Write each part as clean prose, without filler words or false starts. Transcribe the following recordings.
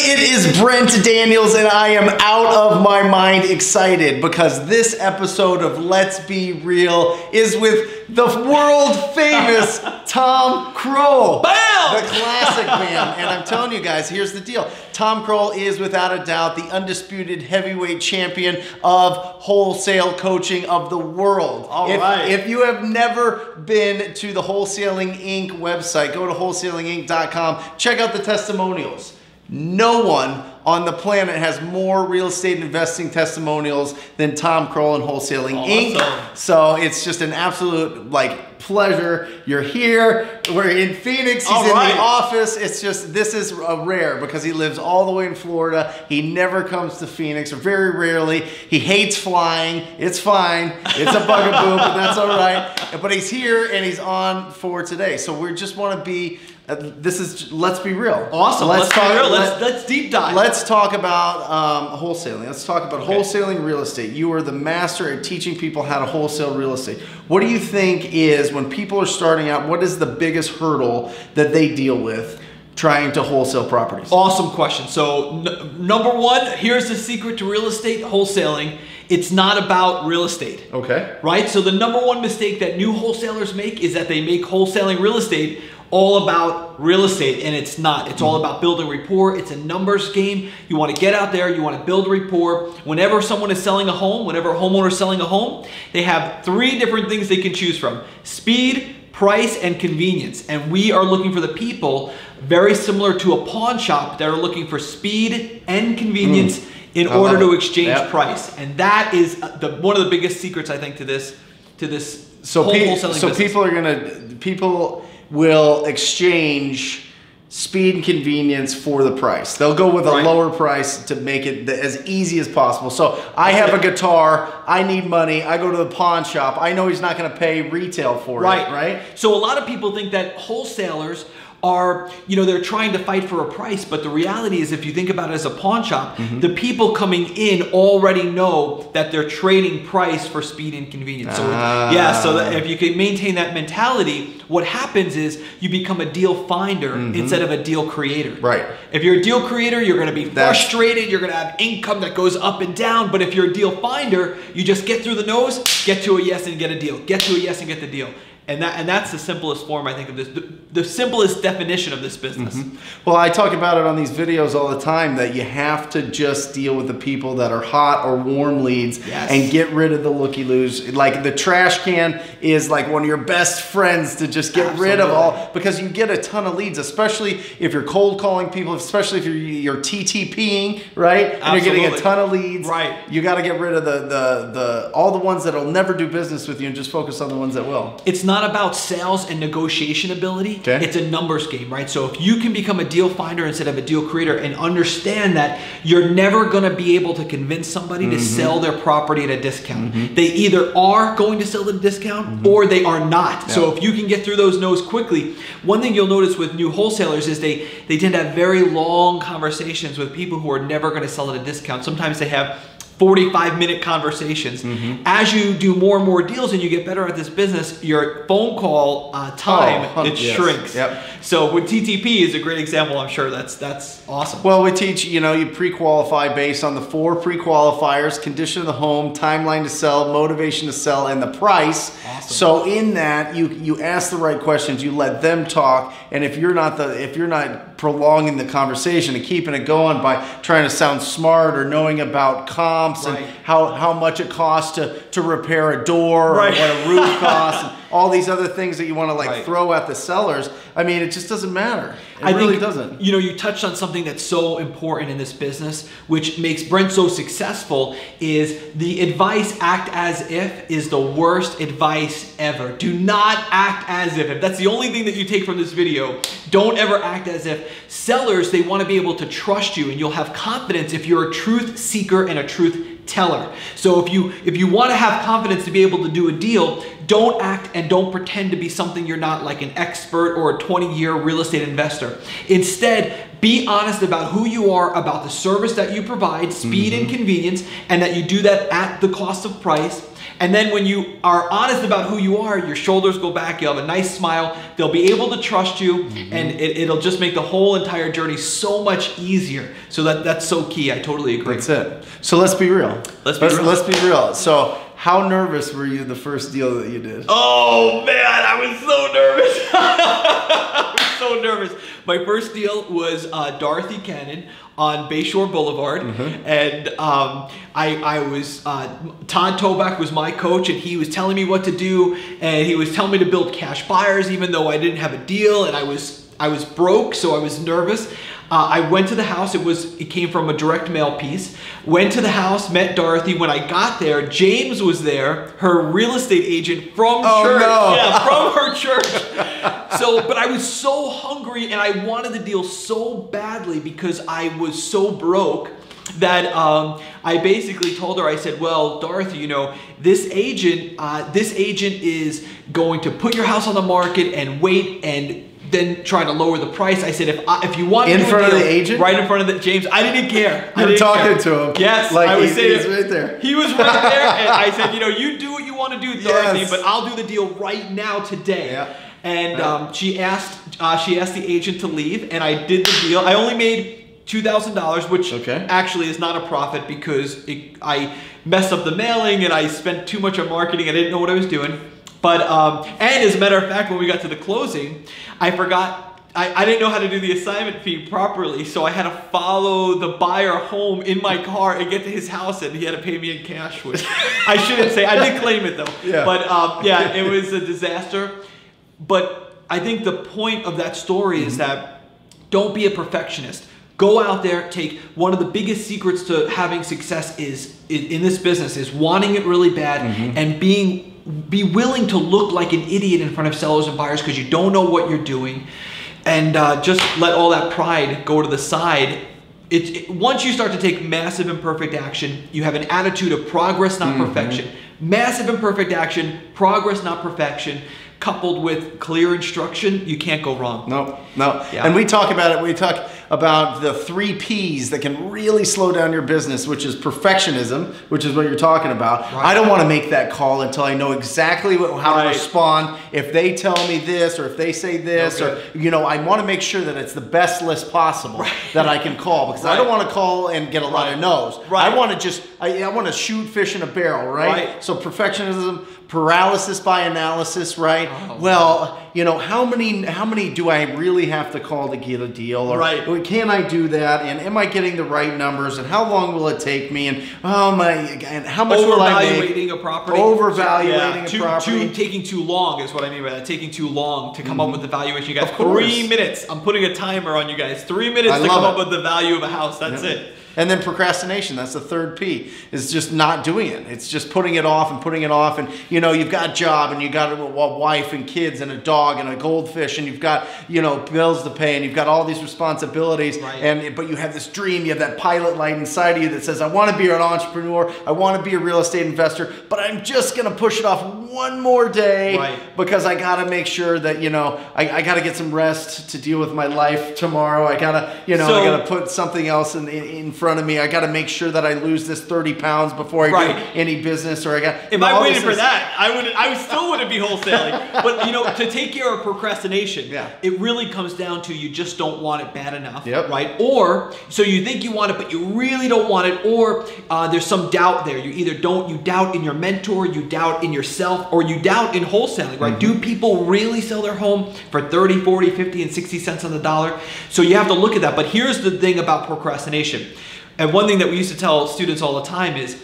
it is Brent Daniels, and I am out of my mind excited because this episode of Let's Be Real is with the world famous Tom Krol. Bam! The classic man. And I'm telling you guys, here's the deal. Tom Krol is without a doubt the undisputed heavyweight champion of wholesale coaching of the world. If you have never been to the Wholesaling Inc website, go to wholesalinginc.com, check out the testimonials. No one on the planet has more real estate investing testimonials than Tom Krol and Wholesaling Inc. So it's just an absolute pleasure. You're here. We're in Phoenix. He's in the office. It's just, this is rare because he lives all the way in Florida. He never comes to Phoenix, or very rarely. He hates flying. It's fine. It's a bugaboo, but that's all right. But he's here and he's on for today. So we just want to be, this is, let's be real. Awesome. Let's be real. Let's deep dive. Let's talk about wholesaling. Let's talk about wholesaling real estate. You are the master at teaching people how to wholesale real estate. What do you think is, when people are starting out, what is the biggest hurdle that they deal with trying to wholesale properties? Awesome question. So number one, here's the secret to real estate wholesaling. It's not about real estate. Okay. Right? So the number one mistake that new wholesalers make is that they make wholesaling real estate all about real estate, and it's not. It's all about building rapport. It's a numbers game. You want to get out there, you want to build rapport. Whenever someone is selling a home, whenever a homeowner is selling a home, they have three different things they can choose from: speed, price, and convenience. And we are looking for the people very similar to a pawn shop that are looking for speed and convenience in order to exchange price. And that is one of the biggest secrets, I think, to this wholesaling business. People will exchange speed and convenience for the price. They'll go with a lower price to make it as easy as possible. So I have a guitar, I need money, I go to the pawn shop, I know he's not going to pay retail for it, right? So a lot of people think that wholesalers are, they're trying to fight for a price, but the reality is, if you think about it as a pawn shop, the people coming in already know that they're trading price for speed and convenience. So so that if you can maintain that mentality, what happens is you become a deal finder instead of a deal creator. Right. If you're a deal creator, you're going to be frustrated, you're going to have income that goes up and down, but if you're a deal finder, you just get through the nose, get to a yes and get a deal, get to a yes and get the deal. And that's the simplest form, I think, of this, the simplest definition of this business. Well, I talk about it on these videos all the time, that you have to just deal with the people that are hot or warm leads and get rid of the looky-loos. Like the trash can is like one of your best friends to just get rid of all, because you get a ton of leads, especially if you're cold calling people, especially if you're TTPing, right? And you're getting a ton of leads. Right. You got to get rid of all the ones that'll never do business with you and just focus on the ones that will. It's not about sales and negotiation ability. It's a numbers game, right? So if you can become a deal finder instead of a deal creator, and understand that you're never going to be able to convince somebody to sell their property at a discount. They either are going to sell at a discount or they are not. So if you can get through those no's quickly, one thing you'll notice with new wholesalers is they tend to have very long conversations with people who are never going to sell at a discount. Sometimes they have 45-minute conversations. As you do more and more deals and you get better at this business, your phone call time shrinks. So with TTP is a great example. I'm sure that's awesome. Well, we teach, you pre-qualify based on the 4 pre-qualifiers: condition of the home, timeline to sell, motivation to sell, and the price. So in that, you ask the right questions, you let them talk, and if you're not prolonging the conversation and keeping it going by trying to sound smart or knowing about comps and how much it costs to repair a door or what a roof costs and all these other things that you want to throw at the sellers, I mean, it just doesn't matter. It really doesn't. You touched on something that's so important in this business, which makes Brent so successful, is the advice "act as if" is the worst advice ever. Do not act as if. If that's the only thing that you take from this video, don't ever act as if. Sellers, they want to be able to trust you, and you'll have confidence if you're a truth seeker and a truth teller. So if you want to have confidence to be able to do a deal, don't act and don't pretend to be something you're not, like an expert or a 20-year real estate investor. Instead, be honest about who you are, about the service that you provide, speed and convenience, and that you do that at the cost of price. And then when you are honest about who you are, your shoulders go back, you'll have a nice smile, they'll be able to trust you, and it'll just make the whole entire journey so much easier. So that's so key. I totally agree. That's it. So let's be real. Let's be real. So how nervous were you the first deal that you did? Oh man, I was so nervous. I was so nervous. My first deal was Dorothy Cannon on Bayshore Boulevard, and I was Todd Toback was my coach, and he was telling me what to do, and he was telling me to build cash buyers, even though I didn't have a deal, and I was broke, so I was nervous. I went to the house. It came from a direct mail piece. Went to the house, met Dorothy. When I got there, James was there, her real estate agent from church. No. Yeah, from her church. But I was so hungry and I wanted the deal so badly because I was so broke that I basically told her, I said, well, Dorothy, you know, this agent is going to put your house on the market and wait and then try to lower the price. I said, if you want in to do front a deal, of the agent, right in front of the James, I didn't care. You were talking to him. Yes, like I was saying he's right there. He was right there, and I said, you know, you do what you want to do, Dorothy, but I'll do the deal right now today. Yeah. And she asked the agent to leave, and I did the deal. I only made $2,000, which actually is not a profit because I messed up the mailing and I spent too much on marketing. I didn't know what I was doing. But, and as a matter of fact, when we got to the closing, I forgot, I didn't know how to do the assignment fee properly, so I had to follow the buyer home in my car and get to his house, and he had to pay me in cash, which I shouldn't say. I did claim it though. Yeah. But yeah, it was a disaster. But I think the point of that story is that don't be a perfectionist. Go out there, take one of the biggest secrets to having success in this business is wanting it really bad and be willing to look like an idiot in front of sellers and buyers because you don't know what you're doing, and just let all that pride go to the side. Once you start to take massive imperfect action, you have an attitude of progress, not perfection. Massive imperfect action, progress, not perfection, coupled with clear instruction, you can't go wrong. No. Yeah. And we talk about it. We talk about the 3 P's that can really slow down your business, which is perfectionism, which is what you're talking about. Right. I don't want to make that call until I know exactly how to respond. If they tell me this, or if they say this, or, you know, I want to make sure that it's the best list possible that I can call, because I don't want to call and get a lot of no's. I want to just, I want to shoot fish in a barrel, right? So perfectionism, paralysis by analysis, right? Oh, well, you know, how many do I really have to call to get a deal? Or can I do that? And am I getting the right numbers? And how long will it take me? And and how much will I make? Overvaluating a property. Overvaluating a property. Taking too long is what I mean by that. Taking too long to come up with the valuation. You got 3 minutes. I'm putting a timer on you guys. 3 minutes to come up with the value of a house. That's it. And then procrastination, that's the 3rd P, is just not doing it. It's just putting it off and putting it off. And, you know, you've got a job and you got a wife and kids and a dog and a goldfish and you've got, you know, bills to pay and you've got all these responsibilities. But you have this dream, you have that pilot light inside of you that says, I want to be an entrepreneur, I want to be a real estate investor, but I'm just going to push it off one more day because I got to make sure that, you know, I got to get some rest to deal with my life tomorrow. I got to, you know, I got to put something else in front of me. I got to make sure that I lose this 30 pounds before I do any business. Or if I waited for that, I still wouldn't be wholesaling. But you know, to take care of procrastination, it really comes down to you just don't want it bad enough, right? Or so you think you want it, but you really don't want it, or there's some doubt there. You doubt in your mentor, you doubt in yourself, or you doubt in wholesaling, right? Do people really sell their home for 30, 40, 50, and 60 cents on the dollar? So you have to look at that. But here's the thing about procrastination. And one thing that we used to tell students all the time is,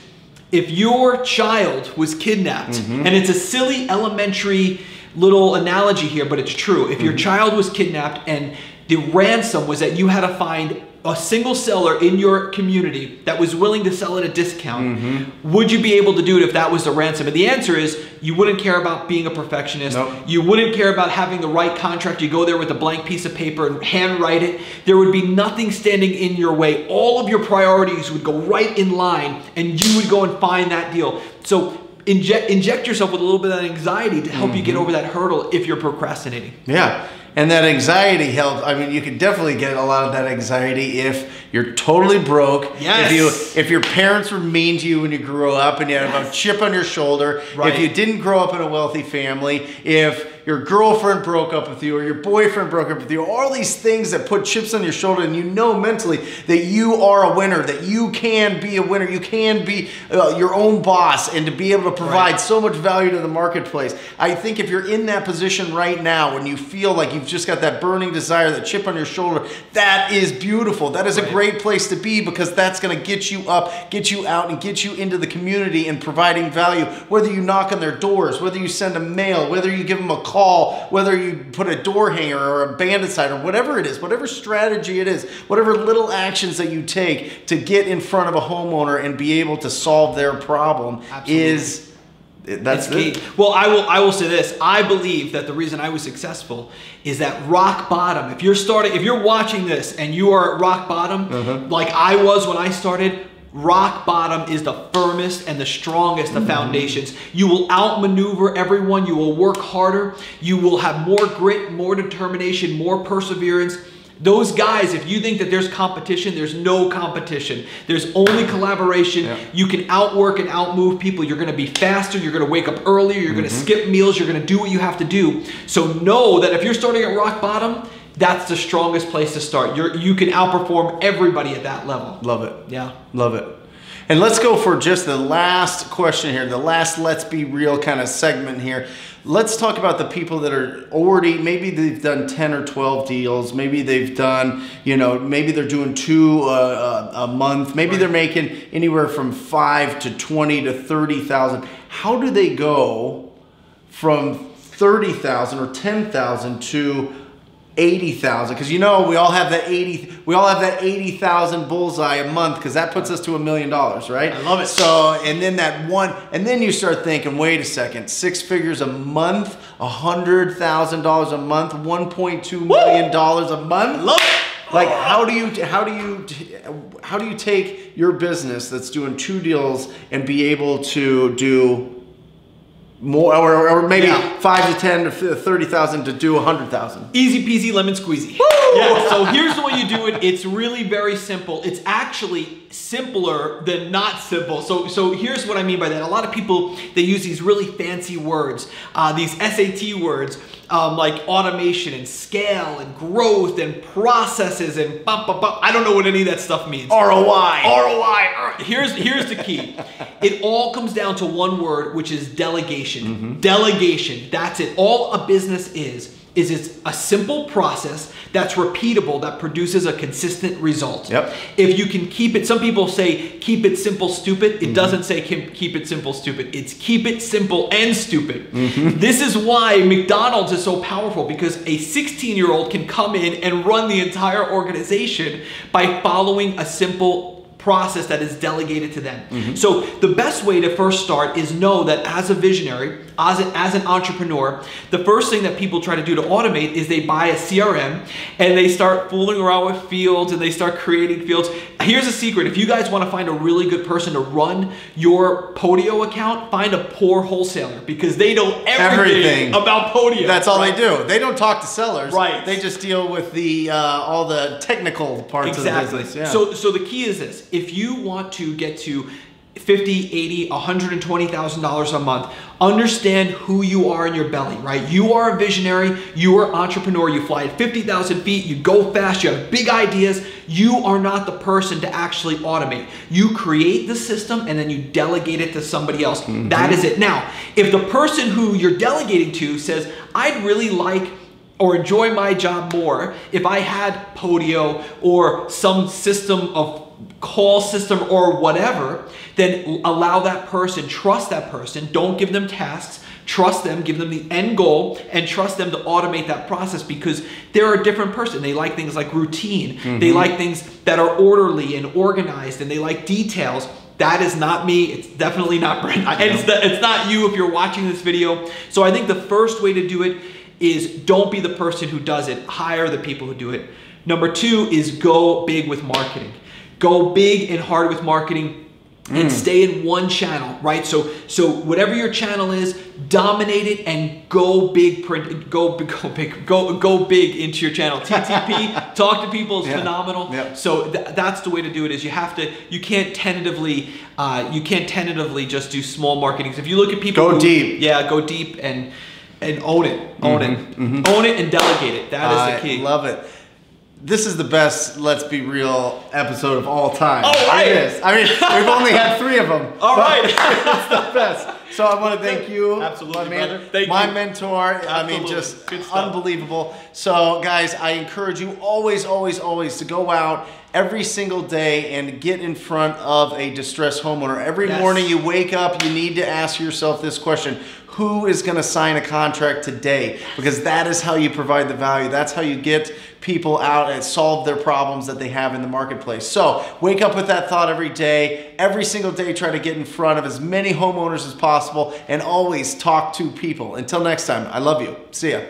if your child was kidnapped, and it's a silly elementary little analogy here, but it's true. If your child was kidnapped and the ransom was that you had to find a single seller in your community that was willing to sell at a discount, would you be able to do it if that was the ransom? And the answer is, you wouldn't care about being a perfectionist. You wouldn't care about having the right contract. You go there with a blank piece of paper and handwrite it. There would be nothing standing in your way. All of your priorities would go right in line and you would go and find that deal. So inject yourself with a little bit of anxiety to help you get over that hurdle if you're procrastinating. Yeah. And that anxiety helps. I mean, you can definitely get a lot of that anxiety if you're totally broke. Yes. If your parents were mean to you when you grew up and you had a chip on your shoulder. Right. If you didn't grow up in a wealthy family. If your girlfriend broke up with you or your boyfriend broke up with you. All these things that put chips on your shoulder, and you know mentally that you are a winner, that you can be a winner. You can be your own boss, and to be able to provide so much value to the marketplace. I think if you're in that position right now when you feel like you've just got that burning desire, that chip on your shoulder, that is beautiful. That is a great place to be, because that's going to get you up, get you out, and get you into the community and providing value. Whether you knock on their doors, whether you send a mail, whether you give them a call, whether you put a door hanger or a bandit sign or whatever it is, whatever strategy it is, whatever little actions that you take to get in front of a homeowner and be able to solve their problem that's key. Well, I will say this. I believe that the reason I was successful is that rock bottom. If you're watching this and you are at rock bottom, like I was when I started, rock bottom is the firmest and the strongest of foundations. You will outmaneuver everyone. You will work harder. You will have more grit, more determination, more perseverance. Those guys, if you think that there's competition, there's no competition. There's only collaboration. Yeah. You can outwork and outmove people. You're going to be faster. You're going to wake up earlier. You're going to skip meals. You're going to do what you have to do. So know that if you're starting at rock bottom, that's the strongest place to start. You can outperform everybody at that level. Love it. Yeah. Love it. And let's go for just the last question here, the last let's be real kind of segment here. Let's talk about the people that are already, maybe they've done 10 or 12 deals. Maybe they've done, maybe they're doing 2 a month. Maybe they're making anywhere from 5 to 20 to 30,000. How do they go from 30,000 or 10,000 to 80,000? Because we all have that 80,000 bullseye a month, because that puts us to $1 million, right? I love it. So, and then you start thinking, wait a second, 6 figures a month, $100,000 a month, $1.2 million a month. Love it. Like, how do you take your business that's doing 2 deals and be able to do more, or maybe 5 to 10 to 30,000 to do 100,000. Easy peasy lemon squeezy. Woo! Yeah. So here's the way you do it. It's really very simple. It's actually simpler than not simple. So here's what I mean by that. A lot of people, they use these really fancy words, these SAT words, like automation and scale and growth and processes and I don't know what any of that stuff means. ROI. Here's the key. It all comes down to one word, which is delegation. Delegation. That's it. All a business is it's a simple process that's repeatable, that produces a consistent result. Yep. If you can keep it, some people say keep it simple, stupid. It doesn't say keep it simple, stupid. It's keep it simple and stupid. This is why McDonald's is so powerful, because a 16-year-old can come in and run the entire organization by following a simple process that is delegated to them. So the best way to first start is know that as a visionary, as an entrepreneur, the first thing that people try to do to automate is they buy a CRM and they start fooling around with fields and they start creating fields. Here's a secret. If you guys want to find a really good person to run your Podio account, find a poor wholesaler, because they know everything about Podio. That's all they do. They don't talk to sellers. Right. They just deal with the all the technical parts of the business. Yeah. So the key is this. If you want to get to $50, $80, $120,000 a month, understand who you are in your belly, right? You are a visionary, you are an entrepreneur, you fly at 50,000 feet, you go fast, you have big ideas. You are not the person to actually automate. You create the system and then you delegate it to somebody else. That is it. Now, if the person who you're delegating to says, I'd really like or enjoy my job more if I had Podio or some system of call system or whatever, then allow that person, trust that person, don't give them tasks, trust them, give them the end goal, and trust them to automate that process, because they're a different person. They like things like routine. They like things that are orderly and organized, and they like details. That is not me. It's definitely not Brent. It's not you if you're watching this video. So I think the first way to do it is don't be the person who does it. Hire the people who do it. Number 2 is go big with marketing. Go big and hard with marketing. and stay in one channel, right? So whatever your channel is, dominate it and go big. Go big into your channel. TTP, talk to people is phenomenal. Yep. So that's the way to do it. Is you can't tentatively just do small marketing. If you look at people, deep. Yeah, go deep and own it, own it, and delegate it. That is the key. I love it. This is the best Let's Be Real episode of all time. All right. It is. I mean, we've only had 3 of them. All right. It's the best. So I want to thank you. Absolutely, brother. Thank my you. mentor. Absolutely. I mean, just unbelievable. So guys, I encourage you always to go out every single day and get in front of a distressed homeowner. Every morning you wake up, you need to ask yourself this question: who is going to sign a contract today? Because that is how you provide the value. That's how you get people out and solve their problems that they have in the marketplace. So wake up with that thought every day. Every single day, try to get in front of as many homeowners as possible and always talk to people. Until next time, I love you. See ya.